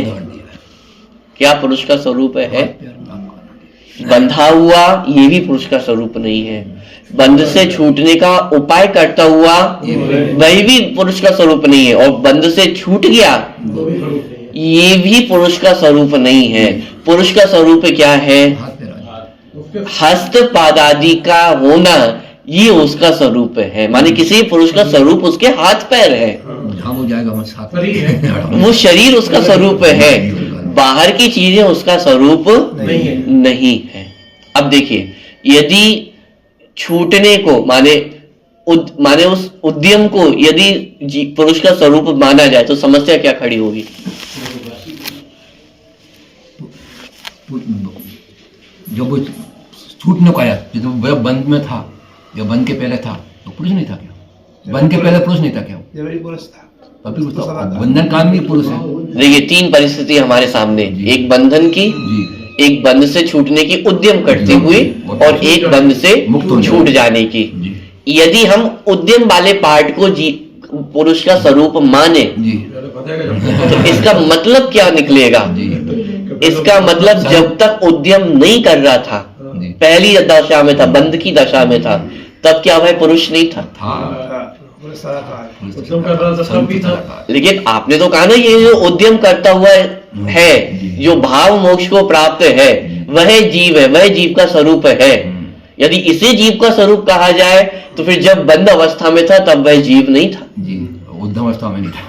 क्या पुरुष का स्वरूप है? बंधा हुआ ये भी पुरुष का स्वरूप नहीं है। बंध से छूटने का उपाय करता हुआ वही भी पुरुष का स्वरूप नहीं है। और बंध से छूट गया ये भी पुरुष का स्वरूप नहीं है। पुरुष का स्वरूप क्या है? हस्त पादादि का होना, ये उसका स्वरूप है। माने किसी पुरुष का स्वरूप उसके हाथ पैर है, वो शरीर उसका स्वरूप है, बाहर की चीजें उसका स्वरूप नहीं है। अब देखिए, यदि छूटने को माने उस उद्यम को यदि पुरुष का स्वरूप माना जाए तो समस्या क्या खड़ी होगी? जब वो छूटने को आया, जब बंद में था या बंद के पहले था तो पुरुष नहीं था क्या? बंद के पहले पुरुष नहीं था क्या? अभी बंधन काल में पुरुष है। देखिए 3 परिस्थिति हमारे सामने, एक बंधन की, जी एक बंध से छूटने की उद्यम करते हुए, और एक बंध से छूट जाने की। यदि हम उद्यम वाले पार्ट को पुरुष का स्वरूप माने जी तो इसका मतलब क्या निकलेगा? जी इसका मतलब जब तक उद्यम नहीं कर रहा था, जी पहली दशा में था, बंध की दशा में था, तब क्या वह पुरुष नहीं था? उद्यम कर रहा था तब भी था। लेकिन आपने तो कहा ना, ये जो उद्यम करता हुआ है, जो भाव मोक्ष को प्राप्त है, वह जीव है, वह जीव का स्वरूप है। यदि इसे जीव का स्वरूप कहा जाए तो फिर जब बंद अवस्था में था तब वह जीव नहीं था, जी उद्यम अवस्था में नहीं था।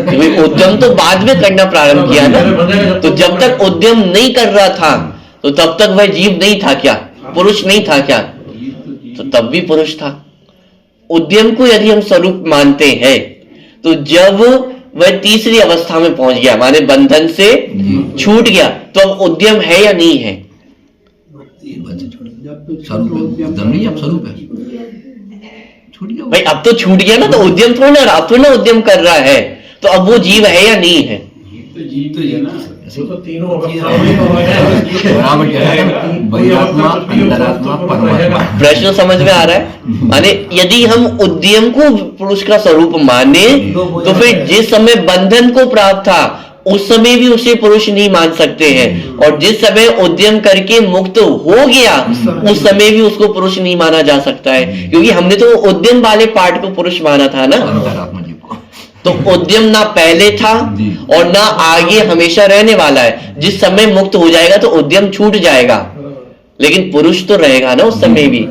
क्योंकि उद्यम तो बाद में करना प्रारंभ किया ना। तो जब तक उद्यम नहीं कर रहा था तो तब तक वह जीव नहीं था क्या? पुरुष नहीं था क्या? तो तब भी पुरुष था। उद्यम को यदि हम स्वरूप मानते हैं तो जब वह तीसरी अवस्था में पहुंच गया, माने बंधन से छूट गया, तो अब उद्यम है या नहीं है? स्वरूप उद्यम नहीं, अब स्वरूप है, छूट गया भाई अब तो छूट गया ना, तो उद्यम थोड़ा ना, अब थोड़ा ना उद्यम कर रहा है, तो अब वो जीव है या नहीं है? जीव तो है ना, तो तीनों अवस्थाओं में बराबर क्या है, बहिरात्मा, अंतरात्मा, परमात्मा। प्रश्न समझ में आ रहा है? माने यदि हम उद्यम को पुरुष का स्वरूप माने तो फिर जिस समय बंधन को प्राप्त था उस समय भी उसे पुरुष नहीं मान सकते हैं, और जिस समय उद्यम करके मुक्त हो गया उस समय भी उसको पुरुष नहीं माना जा सकता है, क्योंकि हमने तो उद्यम वाले पार्ट को पुरुष माना था ना। अंतरात्मा जीव को तो उद्यम ना पहले था और ना आगे हमेशा रहने वाला है। जिस समय मुक्त हो जाएगा तो उद्यम छूट जाएगा, लेकिन पुरुष तो रहेगा ना उस समय भी।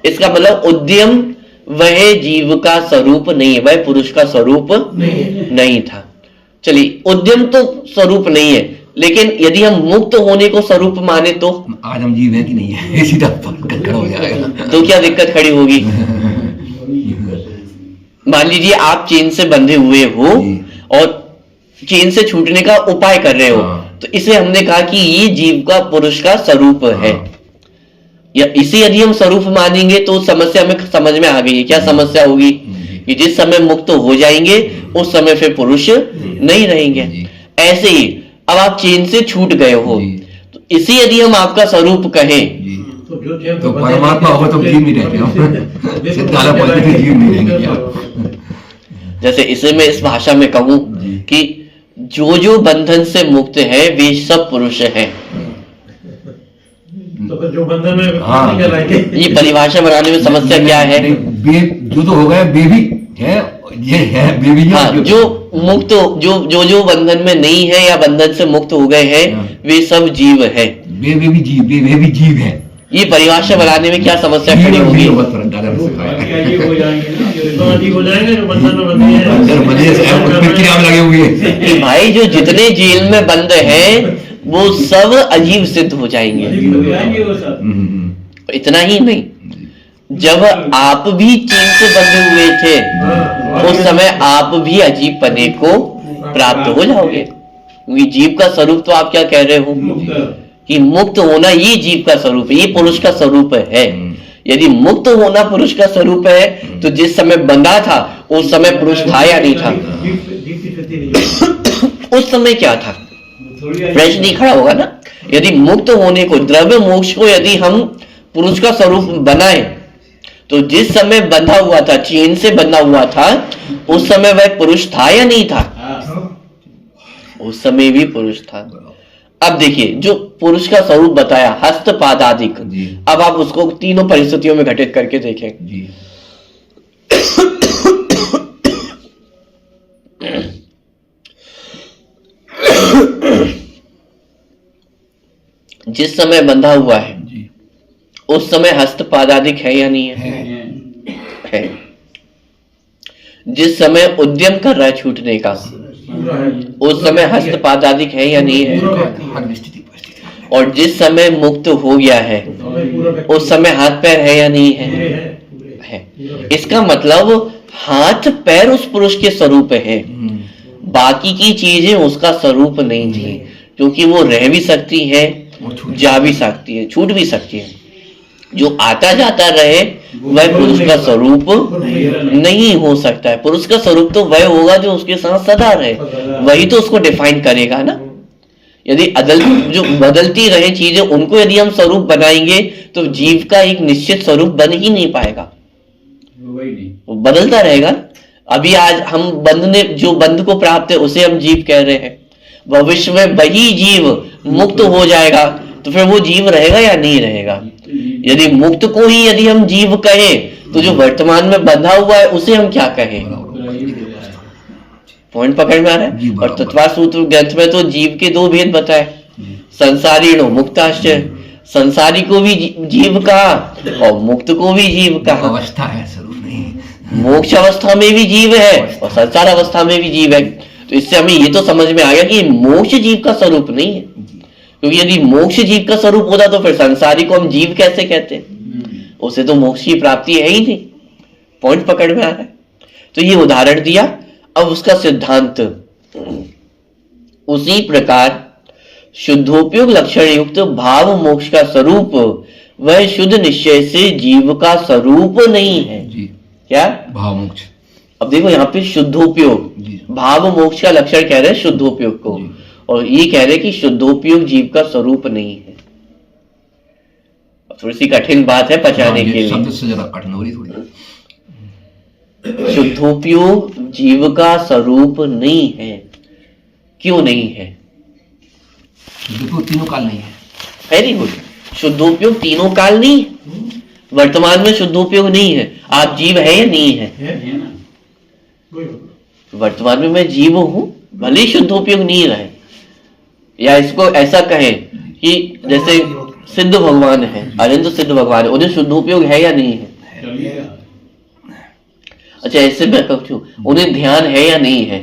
इसका मतलब उद्यम वह जीव का स्वरूप नहीं है, वह पुरुष का स्वरूप नहीं था। चलिए, उद्यम तो स्वरूप नहीं है, लेकिन यदि हम मुक्त होने को स्वरूप माने तो आज हम जीव है कि नहीं है, सीधा खड़ा हो जाएगा। तो क्या दिक्कत खड़ी होगी? मान लीजिए आप चेन से बंधे हुए हो और चेन से छूटने का उपाय कर रहे हो, तो इसे हमने कहा कि ये जीव का पुरुष का स्वरूप है। या इसे यदि हम स्वरूप मानेंगे तो समस्या में समझ में आ गई है। क्या समस्या होगी? कि जिस समय मुक्त हो जाएंगे उस समय फिर पुरुष नहीं रहेंगे। ऐसे ही अब आप चेन से छूट गए हो, तो इसे यदि हम आपका स्वरूप कहें तो परमात्मा होगा तो जीव नहीं रहेंगे, जीव नहीं रहेंगे क्या? जैसे इसे मैं इस भाषा में कहूं कि जो जो बंधन से मुक्त है वे सब पुरुष हैं। तो फिर जो बंधन में नहीं कहलाएंगे। ये परिभाषा बनाने में समस्या क्या है? जो तो हो गया बेबी है, ये है बेबी। हाँ, जो मुक्त, जो बंधन में नहीं है या बंधन से मुक्त हो गए हैं वे सब जीव है। बेबी जीव है। ये परिभाषा बनाने में क्या समस्या खड़ी होगी? ये हो जाएंगे जो बंधन में बंधे हैं। लगे हुए हैं कि भाई जो जितने जेल में बंद हैं वो सब अजीब सिद्ध हो जाएंगे। इतना ही नहीं, जब आप भी चेन से बंधे हुए थे उस समय आप भी अजीब पने को प्राप्त हो जाओगे, क्योंकि जीव का स्वरूप तो आप क्या कह रहे हो कि मुक्त होना ये जीव का स्वरूप है, ये पुरुष का स्वरूप है। यदि मुक्त होना पुरुष का स्वरूप है तो जिस समय बंधा था उस समय पुरुष था या नहीं था? उस समय क्या था? प्रश्न नहीं खड़ा होगा ना। यदि मुक्त होने को, द्रव्य मोक्ष को यदि हम पुरुष का स्वरूप बनाए तो जिस समय बंधा हुआ था, चेन से बंधा हुआ था, उस समय वह पुरुष था या नहीं था? उस समय भी पुरुष था। अब देखिए, जो पुरुष का स्वरूप बताया हस्त पादादिक, अब आप उसको तीनों परिस्थितियों में घटित करके देखें जी। जिस समय बंधा हुआ है उस समय हस्त पादादिक है या नहीं है? है। जिस समय उद्यम कर रहा है छूटने का उस समय हस्त पादादिक है या नहीं है? और जिस समय मुक्त हो गया है उस समय हाथ पैर है या नहीं है? है। इसका मतलब हाथ पैर उस पुरुष के स्वरूप है, बाकी की चीजें उसका स्वरूप नहीं थी, क्योंकि वो रह भी सकती है, जा भी सकती है, छूट भी सकती है। जो आता जाता रहे वह पुरुष का स्वरूप नहीं हो सकता है। पुरुष का स्वरूप तो वह होगा जो उसके साथ सदा रहे, वही तो उसको डिफाइन करेगा ना। यदि जो बदलती रहे चीजें, उनको यदि हम स्वरूप बनाएंगे तो जीव का एक निश्चित स्वरूप बन ही नहीं पाएगा, वो बदलता रहेगा। अभी आज हम जो बंध को प्राप्त है उसे हम जीव कह रहे हैं, भविष्य में वही जीव मुक्त हो जाएगा तो फिर वो जीव रहेगा या नहीं रहेगा। यदि मुक्त को ही यदि हम जीव कहें तो जो वर्तमान में बंधा हुआ है उसे हम क्या कहें। पॉइंट पकड़ में आ रहा है। और तत्वार्थ सूत्र ग्रंथ में तो जीव के दो भेद बताए, संसारीणो मुक्ताश्च, संसारी को भी जीव कहा और मुक्त को भी जीव कहा। अवस्था है, स्वरूप नहीं। मोक्ष अवस्था में भी जीव है और संसार अवस्था में भी जीव है। तो इससे हमें ये तो समझ में आ गया कि मोक्ष जीव का स्वरूप नहीं है, क्योंकि यदि मोक्ष जीव का स्वरूप होता तो फिर संसारी को हम जीव कैसे कहते, उसे तो मोक्ष की प्राप्ति है ही नहीं। पॉइंट पकड़ में आ रहा है। तो ये उदाहरण दिया। अब उसका सिद्धांत, उसी प्रकार शुद्धोपयोग लक्षण युक्त भाव मोक्ष का स्वरूप वह शुद्ध निश्चय से जीव का स्वरूप नहीं है जी। क्या भाव मोक्ष। अब देखो यहाँ पे शुद्धोपयोग, भाव मोक्ष का लक्षण कह रहे हैं शुद्धोपयोग को, और ये कह रहे हैं कि शुद्धोपयोग जीव का स्वरूप नहीं है। थोड़ी सी कठिन बात है पचाने के लिए, शब्द से जरा कठिन हो रही थोड़ी। शुद्धोपयोग जीव का स्वरूप नहीं है। क्यों नहीं है? शुद्धोपयोग तीनों काल नहीं है। Very good. शुद्धोपयोग तीनों काल नहीं है। वर्तमान में शुद्धोपयोग नहीं है। आप जीव है या नहीं है? वर्तमान में मैं जीव हूं, भले ही शुद्धोपयोग नहीं रहे। या इसको ऐसा कहें कि जैसे सिद्ध भगवान है, अनंत सिद्ध भगवान है, उन्हें शुद्धोपयोग है या नहीं है? अच्छा, ऐसे मैं कहूं उन्हें ध्यान है या नहीं है?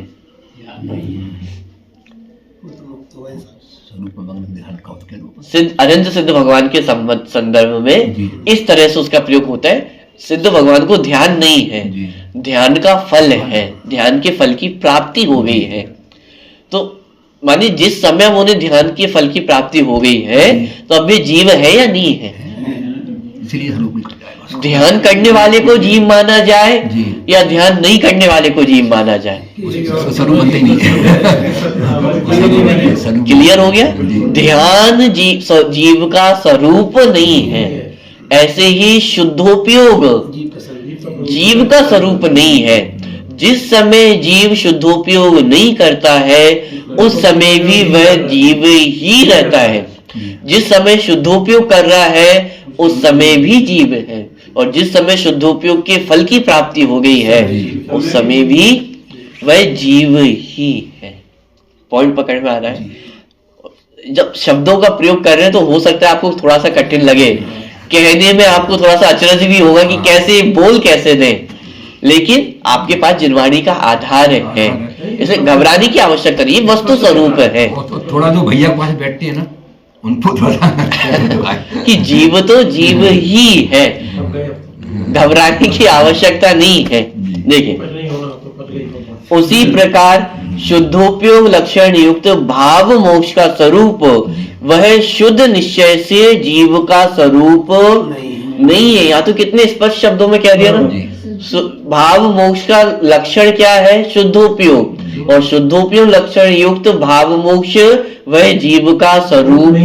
अनंत सिद्ध भगवान के संदर्भ में इस तरह से उसका प्रयोग होता है। सिद्ध भगवान को ध्यान नहीं है, ध्यान का फल है, ध्यान के फल की प्राप्ति हो गई है। तो मानिए जिस समय उन्हें ध्यान के फल की प्राप्ति हो गई है तो अब वे जीव है या नहीं है? ध्यान करने वाले को जीव माना जाए या ध्यान नहीं करने वाले को जीव माना जाए? क्लियर हो गया? ध्यान जीव का स्वरूप नहीं है। ऐसे ही शुद्धोपयोग जीव का स्वरूप नहीं है। जिस समय जीव शुद्धोपयोग नहीं करता है उस समय भी वह जीव ही रहता है। जिस समय शुद्धोपयोग कर रहा है उस समय भी जीव है, और जिस समय शुद्धोपयोग के फल की प्राप्ति हो गई है उस समय भी वह जीव ही है। पॉइंट पकड़ में आ रहा है। जब शब्दों का प्रयोग कर रहे हैं तो हो सकता है आपको थोड़ा सा कठिन लगे, कहने में आपको थोड़ा सा अचरज भी होगा कि कैसे बोल कैसे दें, लेकिन आपके पास जिनवाणी का आधार है, इसे घबराने की आवश्यकता नहीं, वस्तु स्वरूप है। थोड़ा जो भैया के पास बैठते हैं ना उनको थोड़ा कि जीव तो जीव ही है, घबराने की आवश्यकता नहीं है। देखिए, उसी प्रकार शुद्धोपयोग लक्षण युक्त भाव मोक्ष का स्वरूप वह शुद्ध निश्चय से जीव का स्वरूप नहीं है। यहाँ तो कितने स्पष्ट शब्दों में कह दिया ना। भाव मोक्ष का लक्षण क्या है? शुद्धोपयोग, और शुद्धोपयोग लक्षण युक्त भाव मोक्ष वह जीव का स्वरूप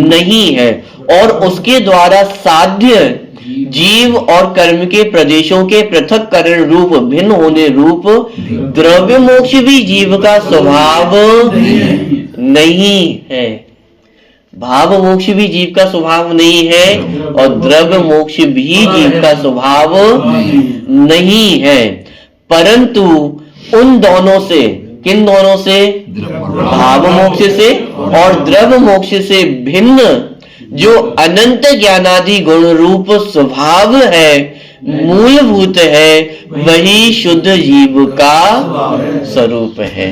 नहीं है, और उसके द्वारा साध्य जीव और कर्म के प्रदेशों के पृथक्करण रूप भिन्न होने रूप द्रव्य मोक्ष भी जीव का स्वभाव नहीं है। भाव मोक्ष भी जीव का स्वभाव नहीं है और द्रव्य मोक्ष भी जीव का स्वभाव नहीं है, परंतु उन दोनों से, किन दोनों से? भाव मोक्ष से और द्रव्य मोक्ष से भिन्न जो अनंत ज्ञानादि गुण रूप स्वभाव है, मूलभूत है, वही शुद्ध जीव का स्वरूप है।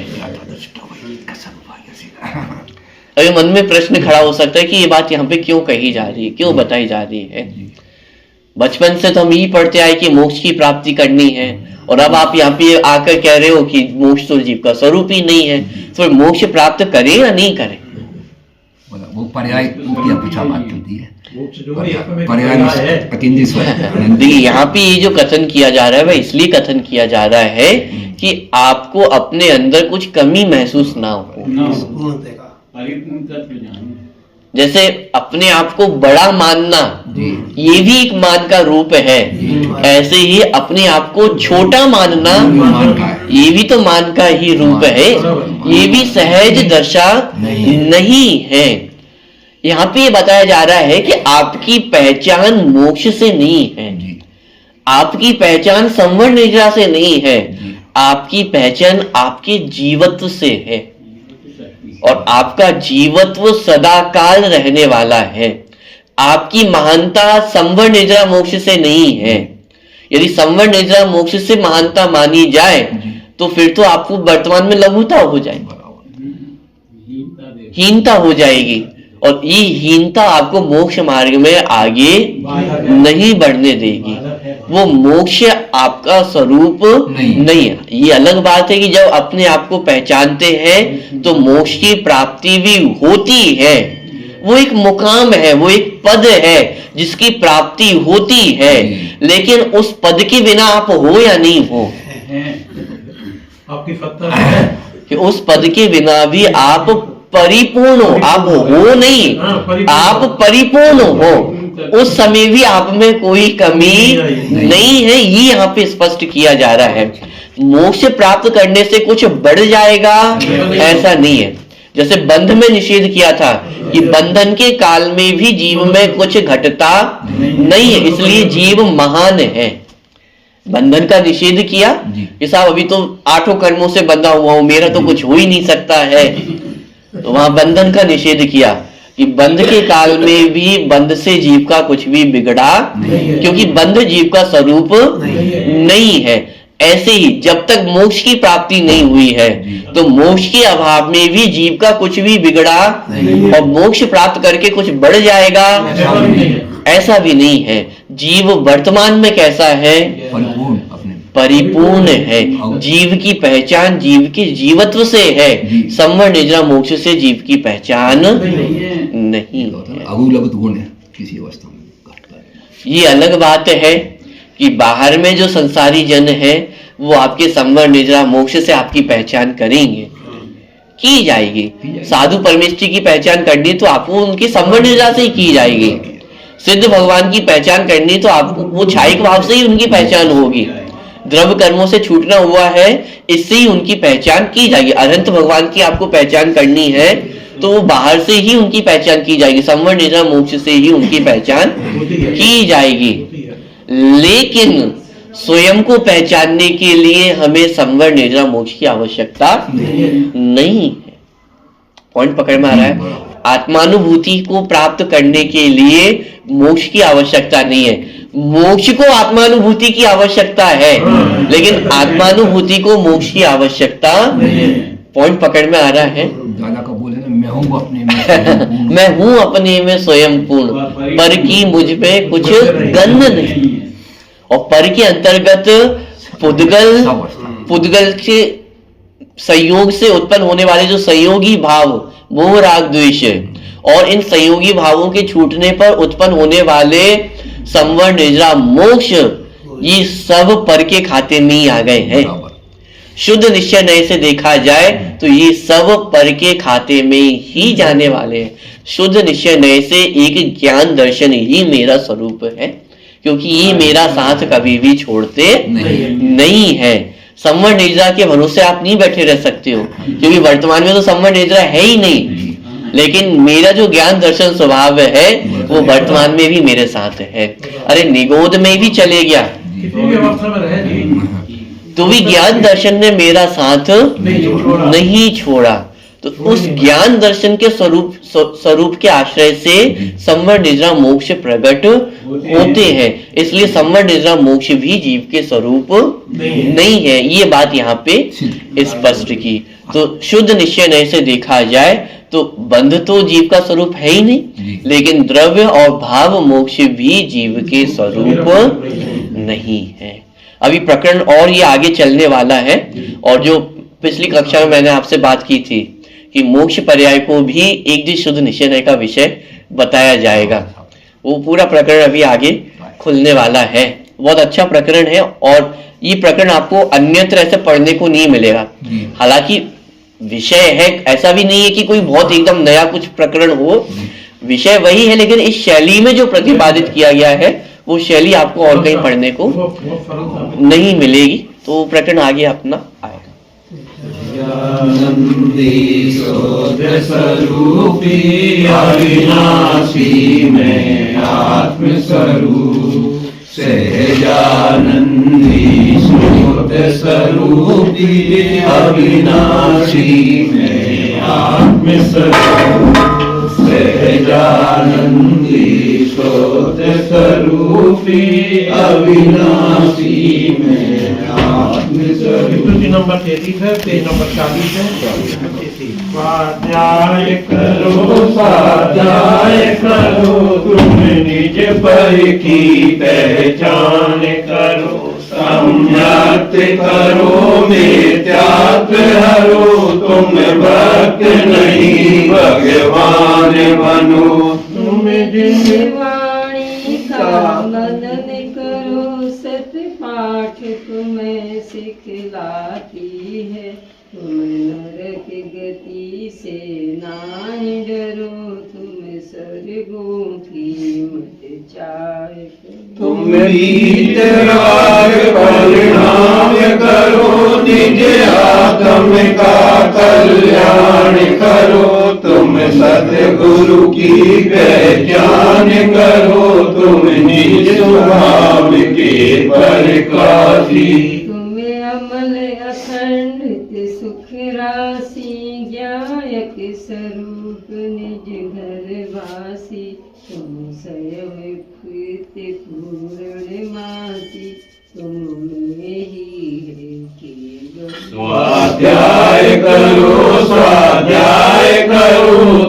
अभी मन में प्रश्न खड़ा हो सकता है कि ये बात यहाँ पे क्यों कही जा रही है, क्यों बताई जा रही है? बचपन से तो हम यही पढ़ते आए कि मोक्ष की प्राप्ति करनी है, और अब आप यहाँ पे आकर कह रहे हो कि मोक्ष तो जीव का स्वरूप ही नहीं है, तो मोक्ष प्राप्त करें या नहीं करें? वो पर्याय की अपेक्षा बात चलती है। देखिए यहाँ पे ये जो कथन किया जा रहा है वह इसलिए कथन किया जा रहा है कि आपको अपने अंदर कुछ कमी महसूस ना हो। जैसे अपने आप को बड़ा मानना ये भी एक मान का रूप है, ऐसे ही अपने आप को छोटा मानना ये भी तो मान का ही रूप है, ये भी सहज दशा नहीं है। यहाँ पे ये बताया जा रहा है कि आपकी पहचान मोक्ष से नहीं है, आपकी पहचान संवरण निद्रा से नहीं है, आपकी पहचान आपके जीवत्व से है और आपका जीवत्व सदाकाल रहने वाला है। आपकी महानता संवरण निद्रा मोक्ष से नहीं है। यदि संवरण निद्रा मोक्ष से महानता मानी जाए तो फिर तो आपको वर्तमान में लघुता हो जाएगी, हीनता हो जाएगी और ये हीनता आपको मोक्ष मार्ग में आगे नहीं बढ़ने देगी। वो मोक्ष आपका स्वरूप नहीं है। ये अलग बात है कि जब अपने आप को पहचानते हैं तो मोक्ष की प्राप्ति भी होती है। वो एक मुकाम है, वो एक पद है जिसकी प्राप्ति होती है, लेकिन उस पद के बिना आप हो या नहीं हो, आपकी सत्ता है कि उस पद के बिना भी आप परिपूर्ण हो, आप हो नहीं, आप परिपूर्ण हो, उस समय भी आप में कोई कमी नहीं है। ये यहाँ पे स्पष्ट किया जा रहा है। मोक्ष प्राप्त करने से कुछ बढ़ जाएगा ऐसा नहीं है। जैसे बंध में निषेध किया था कि बंधन के काल में भी जीव में कुछ घटता नहीं है, इसलिए जीव महान है। बंधन का निषेध किया कि साहब अभी तो 8 कर्मों से बंधा हुआ हूं, मेरा तो कुछ हो ही नहीं सकता है, तो वहां बंधन का निषेध किया कि बंध के काल में भी बंध से जीव का कुछ भी बिगड़ा, क्योंकि बंध जीव का स्वरूप नहीं है। ऐसे ही जब तक मोक्ष की प्राप्ति नहीं हुई है तो मोक्ष के अभाव में भी जीव का कुछ भी बिगड़ा और मोक्ष प्राप्त करके कुछ बढ़ जाएगा ऐसा भी नहीं है। जीव वर्तमान में कैसा है? परिपूर्ण है। जीव की पहचान जीव के जीवत्व से है, संवरण निद्रा मोक्ष से जीव की पहचान नहीं है। किसी अवस्था में ये अलग बात है कि बाहर में जो संसारी जन है वो आपके संवरण निद्रा मोक्ष से आपकी पहचान करेंगे, की जाएगी। साधु परमेष्ठी की पहचान करनी तो आपको उनकी संवरण निद्रा से ही की जाएगी। सिद्ध भगवान की पहचान करनी तो आपको वो छायिक भाव से ही उनकी पहचान होगी। द्रव्य कर्मों से छूटना हुआ है, इससे ही उनकी पहचान की जाएगी। अनंत भगवान की आपको पहचान करनी है तो वो बाहर से ही उनकी पहचान की जाएगी, संवरण निद्रा मोक्ष से ही उनकी पहचान की जाएगी। लेकिन स्वयं को पहचानने के लिए हमें संवरण निद्रा मोक्ष की आवश्यकता नहीं है। पॉइंट पकड़ में आ रहा है? आत्मानुभूति को प्राप्त करने के लिए मोक्ष की आवश्यकता नहीं है। मोक्ष को आत्मानुभूति की आवश्यकता है, लेकिन आत्मानुभूति को मोक्ष की आवश्यकता। पॉइंट पकड़ में आ रहा है? दादा का बोले ना, मैं हूँ अपने में मैं हूँ अपने में स्वयं पूर्ण, पर की मुझ पे कुछ गंध नहीं। और पर के अंतर्गत पुद्गल के संयोग से उत्पन्न होने वाले जो संयोगी भाव, मोह राग द्वेष, और इन संयोगी भावों के छूटने पर उत्पन्न होने वाले संवरण निद्रा मोक्ष, ये सब पर के खाते में ही आ गए हैं। शुद्ध निश्चय नए से देखा जाए तो ये सब पर के खाते में ही जाने वाले हैं। शुद्ध निश्चय नए से एक ज्ञान दर्शन ही मेरा स्वरूप है, क्योंकि ये मेरा साथ कभी भी छोड़ते नहीं है। संवरण निद्रा के भरोसे आप नहीं बैठे रह सकते हो, क्योंकि वर्तमान में तो संवरण निद्रा है ही नहीं, लेकिन मेरा जो ज्ञान दर्शन स्वभाव है वो वर्तमान में भी मेरे साथ है। अरे निगोद में भी चले गया तो भी ज्ञान दर्शन ने मेरा साथ नहीं छोड़ा। तो उस ज्ञान दर्शन के स्वरूप के आश्रय से संवरण निद्रा मोक्ष प्रकट होते हैं। इसलिए संवरण निद्रा मोक्ष भी जीव के स्वरूप नहीं है। ये बात यहाँ पे स्पष्ट की। तो शुद्ध निश्चय नए से देखा जाए तो बंध तो जीव का स्वरूप है ही नहीं, लेकिन द्रव्य और भाव मोक्ष भी जीव के स्वरूप नहीं है। अभी प्रकरण और ये आगे चलने वाला है, और जो पिछली कक्षा में मैंने आपसे बात की थी कि मोक्ष पर्याय को भी एक दिन शुद्ध निश्चय का विषय बताया जाएगा। वो पूरा प्रकरण अभी आगे खुलने वाला है। बहुत अच्छा प्रकरण है और ये प्रकरण आपको अन्यत्र ऐसे पढ़ने को नहीं मिलेगा। हालांकि विषय है, ऐसा भी नहीं है कि कोई बहुत एकदम नया कुछ प्रकरण हो, विषय वही है, लेकिन इस शैली में जो प्रतिपादित किया गया है वो शैली आपको और कहीं पढ़ने को नहीं मिलेगी। तो प्रकरण आगे अपना आएगा। स्वरूपी अविनाशी में आत्मस्वरूप सहजानंदी शुद्ध स्वरूपी अविनाशी में आत्मस्वरूप सहजानंदी शुद्ध स्वरूपी अविनाशी में आत्मस्वरूप। नंबर 33 है, पेज नंबर 40 है। स्वाध्याय करो तुम निज पर की पहचान करो, सम्यक करो मिथ्यात्व हरो, तुम भक्त नहीं भगवान बनो। तुम जिन वाणी का मनन करो, सत पाठ तुम्हें सिखलाती है, तुम नरक गति से नाहि डरो, तुम स्वर्गों की मत चाह करो। तुम वीतराग परिणाम करो, निज आत्म का कल्याण करो, तुम सतगुरु की पहचान करो, तुम निज स्वभाव के प्रकाशी। तुम्हें अमल अखंडित सुख राशि, ज्ञायक स्वरूप निज घर वासी, तुम स्वयं कृत पूर्णमासी, तुम में ही है केवल। स्वाध्याय करो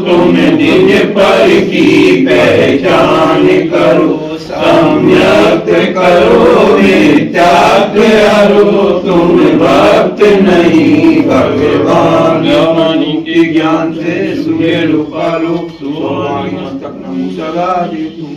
तुम निज पर की पहचान करो, सम्यक करो मिथ्यात्व हरो, तुम भक्त नहीं भगवान। ज्ञानी के ज्ञान से सुखे लोकालोक, सुवाणी तक नमो सदा दे तुम।